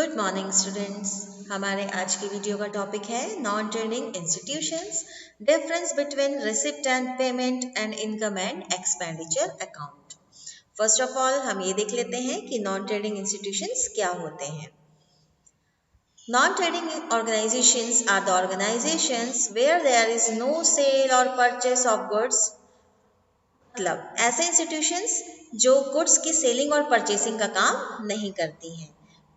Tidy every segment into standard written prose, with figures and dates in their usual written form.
Good morning students. हमारे आज की वीडियो का टॉपिक है non trading institutions, difference between receipt and payment and income and expenditure account. First of all हम ये देख लेते हैं कि नॉन ट्रेडिंग इंस्टीट्यूशंस क्या होते हैं। Non trading organisations are the organisations where there is no sale और परचेस ऑफ गुड्स। मतलब ऐसे इंस्टीट्यूशंस जो गुड्स की सेलिंग और परचेसिंग का काम नहीं करती हैं।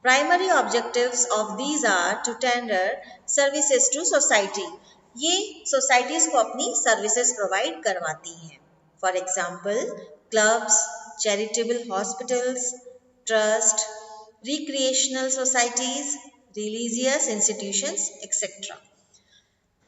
Primary objectives of these are to tender services to society. ये सोसाइटीज को अपनी सर्विसेज प्रोवाइड करवाती हैं। For example clubs, charitable hospitals, trust, recreational societies, religious institutions etcetera.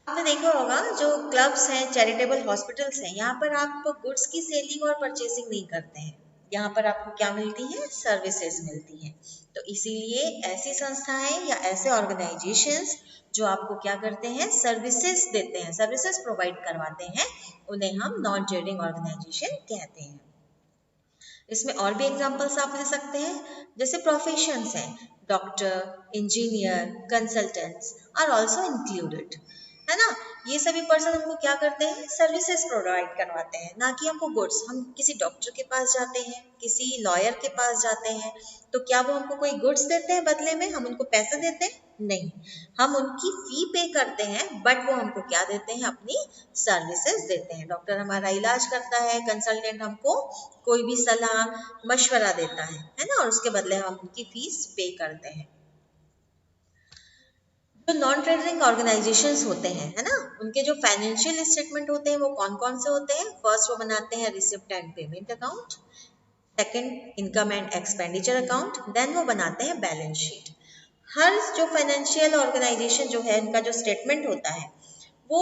आपने देखा होगा जो क्लब्स हैं, चैरिटेबल हॉस्पिटल्स हैं, यहाँ पर आप गुड्स की सेलिंग और परचेसिंग नहीं करते हैं। यहाँ पर आपको क्या मिलती है? सर्विसेज मिलती हैं। तो इसीलिए ऐसी संस्थाएं या ऐसे ऑर्गेनाइजेशंस जो आपको क्या करते हैं? सर्विसेज देते हैं, सर्विसेज प्रोवाइड करवाते हैं, उन्हें हम नॉन ट्रेडिंग ऑर्गेनाइजेशन कहते हैं। इसमें और भी एग्जांपल्स आप ले सकते हैं, जैसे प्रोफेशंस हैं, doctor, engineer, consultants are also included, है ना। ये सभी पर्सन हमको क्या करते हैं? सर्विसेज प्रोवाइड करवाते हैं, ना कि हमको गुड्स। हम किसी डॉक्टर के पास जाते हैं, किसी लॉयर के पास जाते हैं, तो क्या वो हमको कोई गुड्स देते हैं बदले में? हम उनको पैसे देते हैं? नहीं, हम उनकी फी पे करते हैं, बट वो हमको क्या देते हैं? अपनी सर्विसेज देते हैं। डॉक्टर हमारा इलाज करता है, कंसल्टेंट हमको कोई भी सलाह मशवरा देता है ना, और उसके बदले हम उनकी फीस पे करते हैं। जो नॉन ट्रेडिंग ऑर्गेनाइजेशंस होते हैं, है ना, उनके जो फाइनेंशियल स्टेटमेंट होते हैं वो कौन कौन से होते हैं? फर्स्ट वो बनाते हैं receipt and payment account, second income and expenditure account, then वो बनाते हैं बैलेंस शीट। हर जो फाइनेंशियल ऑर्गेनाइजेशन जो है, उनका जो स्टेटमेंट होता है वो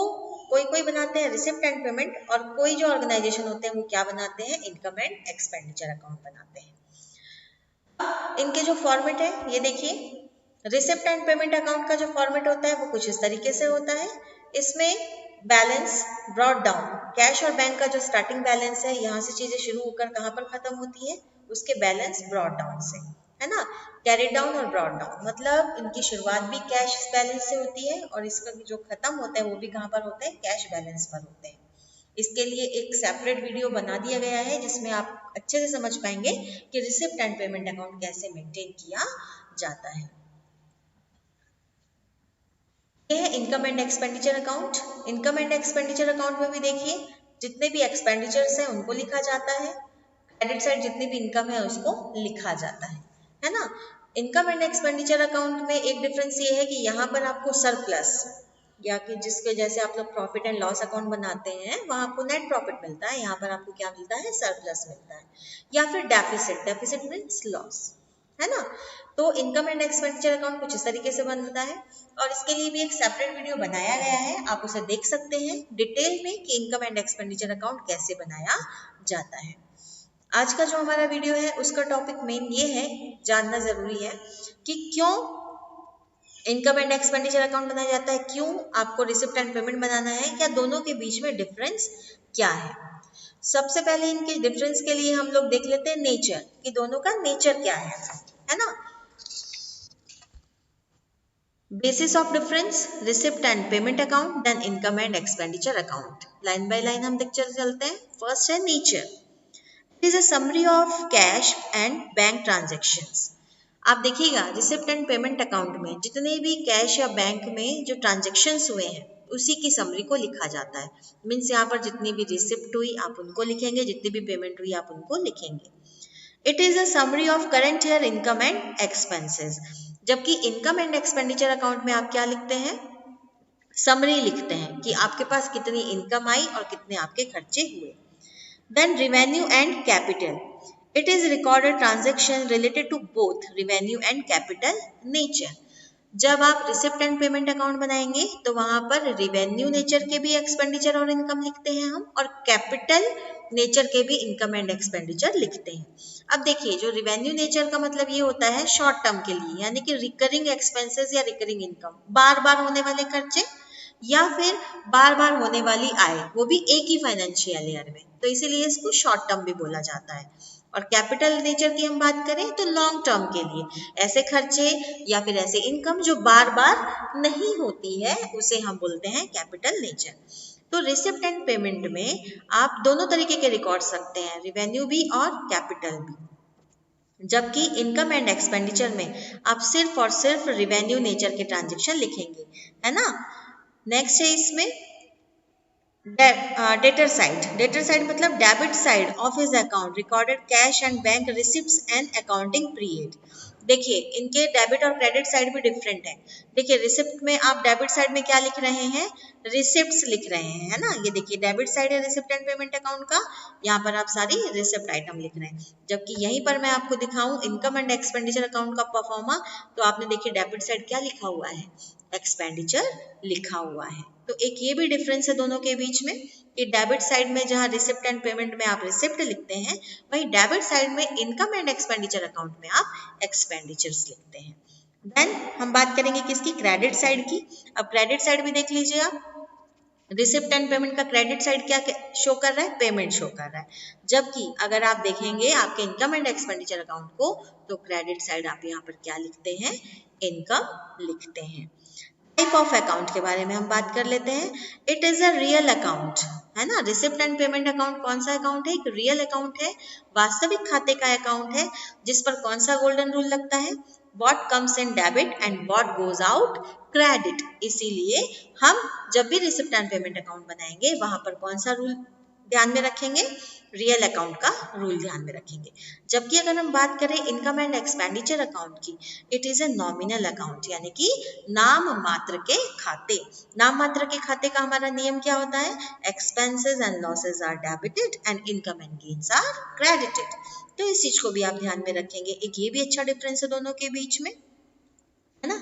कोई बनाते हैं रिसिप्ट एंड पेमेंट, और कोई जो ऑर्गेनाइजेशन होते हैं वो क्या बनाते हैं? इनकम एंड एक्सपेंडिचर अकाउंट बनाते हैं। इनके जो फॉर्मेट है ये देखिए, रिसिप्ट एंड पेमेंट अकाउंट का जो फॉर्मेट होता है वो कुछ इस तरीके से होता है। इसमें बैलेंस ब्रॉट डाउन, कैश और बैंक का जो स्टार्टिंग बैलेंस है, यहाँ से चीजें शुरू होकर कहाँ पर खत्म होती है? उसके बैलेंस ब्रॉट डाउन से, है ना। कैरी डाउन और ब्रॉट डाउन मतलब इनकी शुरुआत भी कैश बैलेंस से होती है, और इसका जो खत्म होता है वो भी कहाँ पर होता है? कैश बैलेंस पर होते हैं। इसके लिए एक सेपरेट वीडियो बना दिया गया है, जिसमें आप अच्छे से समझ पाएंगे कि रिसिप्ट एंड पेमेंट अकाउंट कैसे मेंटेन किया जाता है। ये है income and expenditure account. Income and expenditure account में भी देखिए, जितने भी एक्सपेंडिचर्स हैं उनको लिखा जाता है, क्रेडिट साइड जितनी भी इनकम है उसको लिखा जाता है ना। इनकम एंड एक्सपेंडिचर अकाउंट में एक डिफरेंस ये है कि यहाँ पर आपको सरप्लस, या कि जिसके जैसे आप लोग प्रॉफिट एंड लॉस अकाउंट बनाते हैं वहां आपको नेट प्रॉफिट मिलता है, यहाँ पर आपको क्या मिलता है? सरप्लस मिलता है, या फिर डेफिसिट। डेफिसिट मीन्स लॉस, है ना। तो इनकम एंड एक्सपेंडिचर अकाउंट कुछ इस तरीके से बनता है, और इसके लिए भी एक सेपरेट वीडियो बनाया गया है, आप उसे देख सकते हैं डिटेल में कि इनकम एंड एक्सपेंडिचर अकाउंट कैसे बनाया जाता है। आज का जो हमारा वीडियो है उसका टॉपिक मेन ये है, जानना जरूरी है कि क्यों इनकम एंड एक्सपेंडिचर अकाउंट बनाया जाता है, क्यों आपको रिसिप्ट एंड पेमेंट बनाना है, क्या दोनों के बीच में डिफरेंस क्या है। सबसे पहले इनके डिफरेंस के लिए हम लोग देख लेते हैं नेचर, कि दोनों का नेचर क्या है ना। Basis of difference, receipt and payment account, then income and expenditure account. Line by line हम देख चलते हैं। फर्स्ट है nature. It is a summary of cash and bank transactions. आप देखिएगा रिसिप्ट एंड पेमेंट अकाउंट में जितने भी कैश या बैंक में जो ट्रांजैक्शंस हुए हैं उसी की समरी को लिखा जाता है। मीन्स यहाँ पर जितनी भी रिसिप्ट हुई आप उनको लिखेंगे, जितनी भी पेमेंट हुई आप उनको लिखेंगे। It is a summary of current year income and expenses. जबकि इनकम एंड एक्सपेंडिचर अकाउंट में आप क्या लिखते हैं? समरी लिखते हैं कि आपके पास कितनी इनकम आई और कितने आपके खर्चे हुए। Then revenue and capital. It is recorded transaction related to both revenue and capital nature. जब आप रिसिप्ट एंड पेमेंट अकाउंट बनाएंगे तो वहां पर रिवेन्यू नेचर के भी एक्सपेंडिचर और इनकम लिखते हैं हम, और कैपिटल नेचर के भी इनकम एंड एक्सपेंडिचर लिखते हैं। अब देखिए, जो रिवेन्यू नेचर का मतलब ये होता है शॉर्ट टर्म के लिए, यानी कि रिकरिंग एक्सपेंसेस या रिकरिंग इनकम, बार बार होने वाले खर्चे या फिर बार बार होने वाली आय, वो भी एक ही फाइनेंशियल ईयर में, तो इसीलिए इसको शॉर्ट टर्म भी बोला जाता है। और कैपिटल नेचर की हम बात करें तो लॉन्ग टर्म के लिए, ऐसे खर्चे या फिर ऐसे इनकम जो बार बार नहीं होती है उसे हम बोलते हैं कैपिटल नेचर। तो रिसिप्ट एंड पेमेंट में आप दोनों तरीके के रिकॉर्ड रखते हैं, रिवेन्यू भी और कैपिटल भी, जबकि इनकम एंड एक्सपेंडिचर में आप सिर्फ और सिर्फ रिवेन्यू नेचर के ट्रांजेक्शन लिखेंगे, है ना। नेक्स्ट है इसमें डेटर साइड मतलब debit side of his account recorded cash and bank receipts and accounting period. देखिए इनके डेबिट और क्रेडिट साइड भी डिफरेंट है। देखिए रिसिप्ट में आप डेबिट साइड में क्या लिख रहे हैं, रिसिप्ट्स लिख रहे हैं, है ना। ये देखिए डेबिट साइड है रिसिप्ट एंड पेमेंट अकाउंट का, यहाँ पर आप सारी रिसिप्ट आइटम लिख रहे हैं। जबकि यहीं पर मैं आपको दिखाऊं इनकम एंड एक्सपेंडिचर अकाउंट का परफॉर्मा, तो आपने देखिए डेबिट साइड क्या लिखा हुआ है, एक्सपेंडिचर लिखा हुआ है। तो एक ये भी डिफरेंस है दोनों के बीच में कि डेबिट साइड में जहां रिसिप्ट एंड पेमेंट में आप रिसिप्ट लिखते हैं, वहीं डेबिट साइड में इनकम एंड एक्सपेंडिचर अकाउंट में आप एक्सपेंडिचर्स लिखते हैं। देन हम बात करेंगे किसकी, क्रेडिट साइड की। अब क्रेडिट साइड भी देख लीजिए आप, रिसिप्ट एंड पेमेंट का क्रेडिट साइड क्या शो कर रहा है, पेमेंट शो कर रहा है। जबकि अगर आप देखेंगे आपके इनकम एंड एक्सपेंडिचर अकाउंट को, तो क्रेडिट साइड आप यहाँ पर क्या लिखते हैं, इनकम लिखते हैं। टाइप ऑफ अकाउंट के बारे में हम बात कर लेते हैं। It is a real account, है ना। रिसिप्ट एंड पेमेंट अकाउंट कौन सा अकाउंट है, एक रियल अकाउंट है, वास्तविक खाते का अकाउंट है, जिस पर कौन सा गोल्डन रूल लगता है, what comes in debit and what goes out credit. इसीलिए हम जब भी रिसिप्ट एंड पेमेंट अकाउंट बनाएंगे वहां पर कौन सा रूल ध्यान में रखेंगे, रियल अकाउंट का रूल ध्यान में रखेंगे। जबकि अगर हम बात करें इनकम एंड एक्सपेंडिचर अकाउंट की, it is a nominal account, यानी कि नाम मात्र के खाते। नाम मात्र के खाते का हमारा नियम क्या होता है, expenses and losses are debited and income and gains are credited. तो इस चीज को भी आप ध्यान में रखेंगे। एक ये भी अच्छा डिफरेंस है दोनों के बीच में, है ना।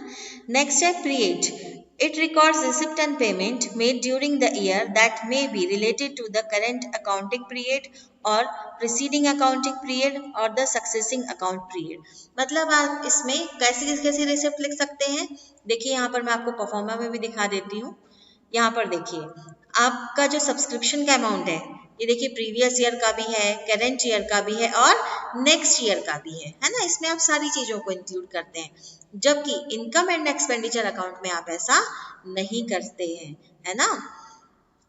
नेक्स्ट है period. It records receipt and payment made during the year that may be related to the current accounting period or preceding accounting period or the succeeding account period। मतलब आप इसमें कैसी कैसी रिसिप्ट लिख सकते हैं। देखिए यहाँ पर मैं आपको परफॉर्मा में भी दिखा देती हूँ। यहाँ पर देखिए आपका जो सब्सक्रिप्शन का अमाउंट है, ये देखिए प्रीवियस ईयर का भी है, करेंट ईयर का भी है और नेक्स्ट ईयर का भी है ना। इसमें आप सारी चीजों को इंक्लूड करते हैं, जबकि इनकम एंड एक्सपेंडिचर अकाउंट में आप ऐसा नहीं करते हैं, है ना।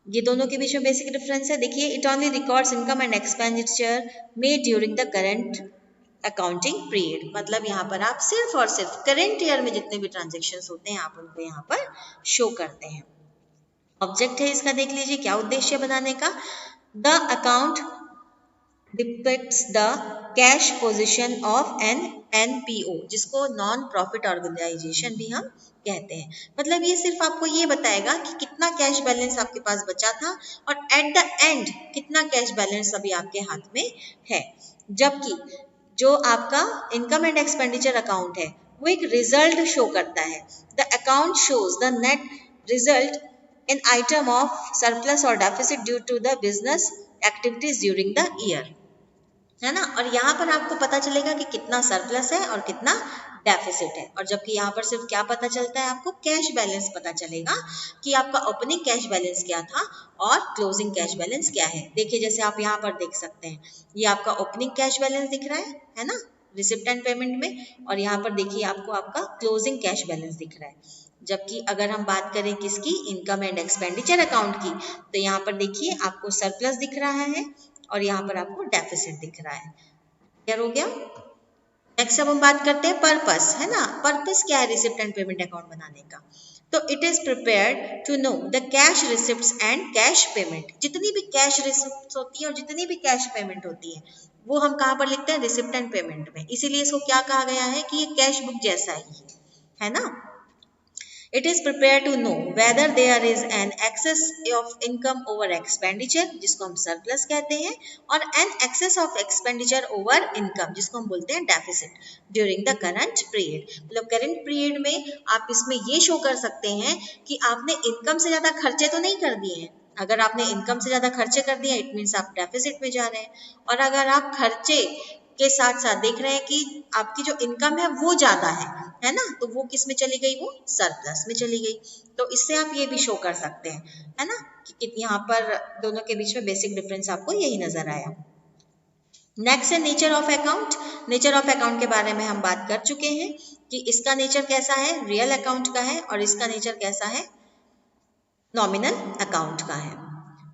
ये दोनों के बीच में बेसिक डिफरेंस है। देखिए it only records income and expenditure made during the current accounting period. मतलब यहाँ पर आप सिर्फ और सिर्फ करेंट ईयर में जितने भी ट्रांजेक्शन्स होते हैं आप उनको यहाँ पर शो करते हैं। ऑब्जेक्ट है इसका, देख लीजिए क्या उद्देश्य बनाने का, the account depicts the cash position of an NPO, जिसको नॉन प्रॉफिट ऑर्गेनाइजेशन भी हम कहते हैं। मतलब ये सिर्फ आपको ये बताएगा कि कितना कैश बैलेंस आपके पास बचा था और एट द एंड कितना कैश बैलेंस अभी आपके हाथ में है। जबकि जो आपका इनकम एंड एक्सपेंडिचर अकाउंट है वो एक रिजल्ट शो करता है। The account shows the net result in item of surplus और deficit due to the business activities during the year, है ना। और यहाँ पर आपको पता चलेगा कि कितना सरप्लस है और कितना डेफिसिट है। और जबकि यहाँ पर सिर्फ क्या पता चलता है, आपको कैश बैलेंस पता चलेगा कि आपका ओपनिंग कैश बैलेंस क्या था और क्लोजिंग कैश बैलेंस क्या है। देखिए जैसे आप यहाँ पर देख सकते हैं, ये आपका ओपनिंग कैश बैलेंस दिख रहा है ना, रिसिप्ट एंड पेमेंट में, और यहाँ पर देखिए आपको आपका क्लोजिंग कैश बैलेंस दिख रहा है। जबकि अगर हम बात करें किसकी, इनकम एंड एक्सपेंडिचर अकाउंट की, तो यहाँ पर देखिए आपको सरप्लस दिख रहा है और यहाँ पर आपको डेफिसिट दिख रहा है। क्लियर हो गया। नेक्स्ट अब हम बात करते हैं पर्पस, है ना। पर्पस क्या है रिसिप्ट एंड पेमेंट अकाउंट बनाने का, तो it is prepared to know the cash receipts and cash payment. जितनी भी कैश रिसिप्ट्स होती है और जितनी भी कैश पेमेंट होती है वो हम कहाँ पर लिखते हैं, रिसिप्ट एंड पेमेंट में। इसीलिए इसको क्या कहा गया है कि ये कैश बुक जैसा ही है ना। It is prepared to know whether there is an excess of income over expenditure, जिसको हम surplus कहते हैं, और an excess of expenditure over income, जिसको हम बोलते हैं deficit, during the current period। मतलब current period में आप इसमें ये शो कर सकते हैं कि आपने इनकम से ज़्यादा खर्चे तो नहीं कर दिए हैं। अगर आपने इनकम से ज़्यादा खर्चे कर दिए इट मीन्स आप डेफिसिट में जा रहे हैं, और अगर आप खर्चे के साथ साथ देख रहे हैं कि आपकी जो इनकम है वो ज्यादा है ना, तो वो किस में चली गई, वो सरप्लस में चली गई। तो इससे आप ये भी शो कर सकते हैं, है ना, कि यहाँ पर दोनों के बीच में बेसिक डिफरेंस आपको यही नजर आया। नेक्स्ट है nature of account. Nature of account के बारे में हम बात कर चुके हैं कि इसका नेचर कैसा है, रियल अकाउंट का है, और इसका नेचर कैसा है, नॉमिनल अकाउंट का है।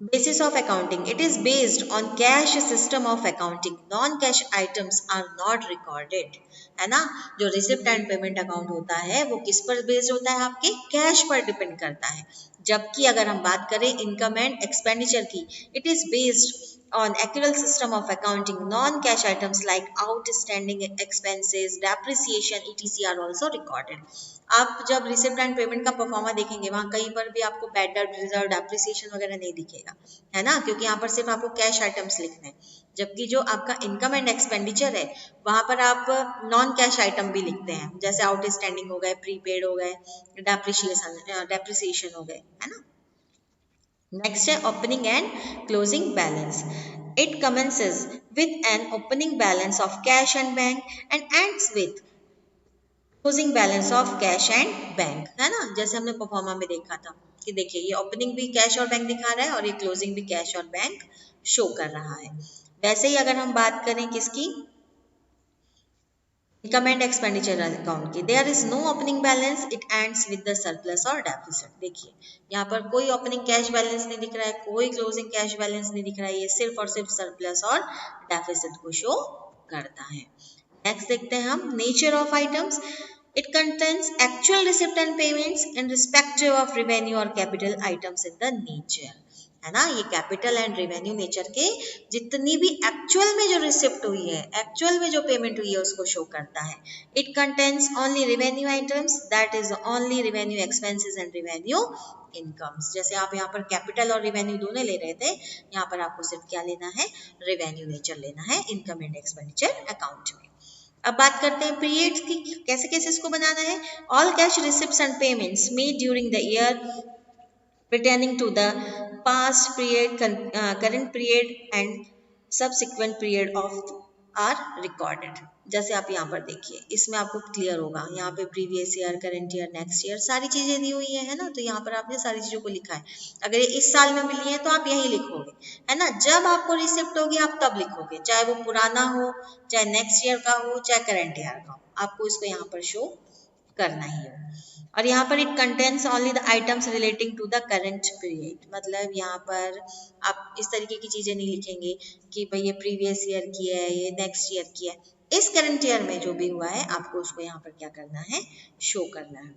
Basis of accounting, it is based on cash system of accounting, non cash items are not recorded, है ना। जो रिसिप्ट एंड पेमेंट अकाउंट होता है वो किस पर बेस्ड होता है, आपके कैश पर डिपेंड करता है। जबकि अगर हम बात करें इनकम एंड एक्सपेंडिचर की, it is based on accrual system of accounting, non-cash items like outstanding expenses, depreciation, etc. are also recorded. आप जब रिसिप्ट एंड पेमेंट का परफॉर्मा देखेंगे वहां कहीं पर भी आपको बैड डेट रिजर्व, डेप्रिसिएशन वगैरह नहीं दिखेगा, है ना, क्योंकि यहाँ पर सिर्फ आपको कैश आइटम्स लिखने हैं। जबकि जो आपका इनकम एंड एक्सपेंडिचर है वहां पर आप नॉन कैश आइटम भी लिखते हैं, जैसे आउटस्टैंडिंग हो गए, प्रीपेड हो गए, डेप्रिसिएशन हो गए, है ना। नेक्स्ट है opening and closing balance. It commences with an opening balance of cash and bank and ends with closing balance of cash and bank, है ना। जैसे हमने परफॉर्मा में देखा था कि देखिए ये ओपनिंग भी कैश और बैंक दिखा रहा है और ये क्लोजिंग भी कैश और बैंक शो कर रहा है। वैसे ही अगर हम बात करें किसकी, इनकम एंड एक्सपेंडिचर अकाउंट की, there is no opening balance, it ends with the surplus और डेफिसिट। देखिए यहाँ पर कोई ओपनिंग कैश बैलेंस नहीं दिख रहा है, कोई क्लोजिंग कैश बैलेंस नहीं दिख रहा है, ये सिर्फ और सिर्फ सरप्लस और डेफिसिट को शो करता है। नेक्स्ट देखते हैं हम nature of items. It contains actual receipt and payments in respective of revenue और capital items in the nature, है ना। ये कैपिटल एंड रेवेन्यू नेचर के जितनी भी एक्चुअल में जो रिसिप्ट हुई है, एक्चुअल में जो पेमेंट हुई है उसको शो करता है। It contains only revenue items, that is only revenue expenses and revenue incomes. जैसे आप यहाँ पर कैपिटल और रेवेन्यू दोनों ले रहे थे, यहाँ पर आपको सिर्फ क्या लेना है, रेवेन्यू नेचर लेना है इनकम एंड एक्सपेंडिचर अकाउंट में। अब बात करते हैं पीरियड्स की, कैसे कैसे इसको बनाना है। All cash receipts and payments made during the year pertaining to the past period, current period and subsequent period of are recorded। जैसे आप यहाँ पर देखिए इसमें आपको क्लियर होगा, यहाँ पे previous year, current year, next year सारी चीजें दी हुई है ना, तो यहाँ पर आपने सारी चीजों को लिखा है। अगर ये इस साल में मिली है तो आप यही लिखोगे, है ना। जब आपको रिसिप्ट होगी आप तब लिखोगे, चाहे वो पुराना हो, चाहे नेक्स्ट ईयर का हो, चाहे करंट ईयर का हो, आपको इसको यहाँ पर शो करना ही है। और यहाँ पर it contains only the items relating to the current period, मतलब यहाँ पर आप इस तरीके की चीजें नहीं लिखेंगे कि भाई ये प्रीवियस ईयर की है, ये नेक्स्ट ईयर की है। इस करंट ईयर में जो भी हुआ है आपको उसको यहाँ पर क्या करना है, शो करना है।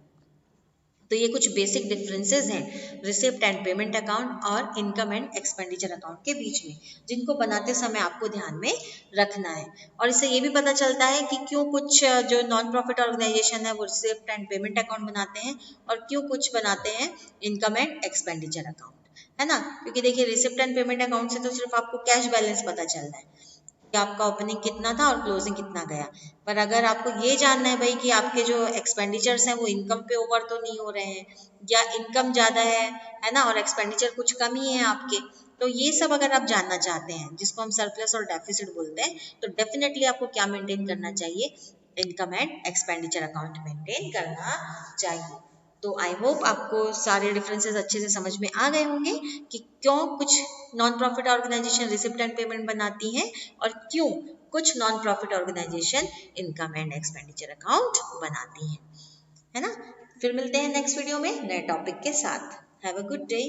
तो ये कुछ बेसिक डिफरेंसेस हैं रिसिप्ट एंड पेमेंट अकाउंट और इनकम एंड एक्सपेंडिचर अकाउंट के बीच में, जिनको बनाते समय आपको ध्यान में रखना है। और इससे ये भी पता चलता है कि क्यों कुछ जो नॉन प्रॉफिट ऑर्गेनाइजेशन है वो रिसिप्ट एंड पेमेंट अकाउंट बनाते हैं और क्यों कुछ बनाते हैं इनकम एंड एक्सपेंडिचर अकाउंट, है ना। क्योंकि देखिए रिसिप्ट एंड पेमेंट अकाउंट से तो सिर्फ आपको कैश बैलेंस पता चल रहा है कि आपका ओपनिंग कितना था और क्लोजिंग कितना गया, पर अगर आपको ये जानना है भाई कि आपके जो एक्सपेंडिचर्स हैं वो इनकम पे ओवर तो नहीं हो रहे हैं, या इनकम ज़्यादा है ना, और एक्सपेंडिचर कुछ कम ही है आपके, तो ये सब अगर आप जानना चाहते हैं, जिसको हम सरप्लस और डेफिसिट बोलते हैं, तो डेफिनेटली आपको क्या मेंटेन करना चाहिए, income and expenditure account maintain करना चाहिए। तो आई होप आपको सारे डिफरेंसेस अच्छे से समझ में आ गए होंगे कि क्यों कुछ non profit organisation receipt and payment बनाती हैं और क्यों कुछ non profit organisation income and expenditure account बनाती हैं, है ना। फिर मिलते हैं नेक्स्ट वीडियो में नए टॉपिक के साथ। Have a good day.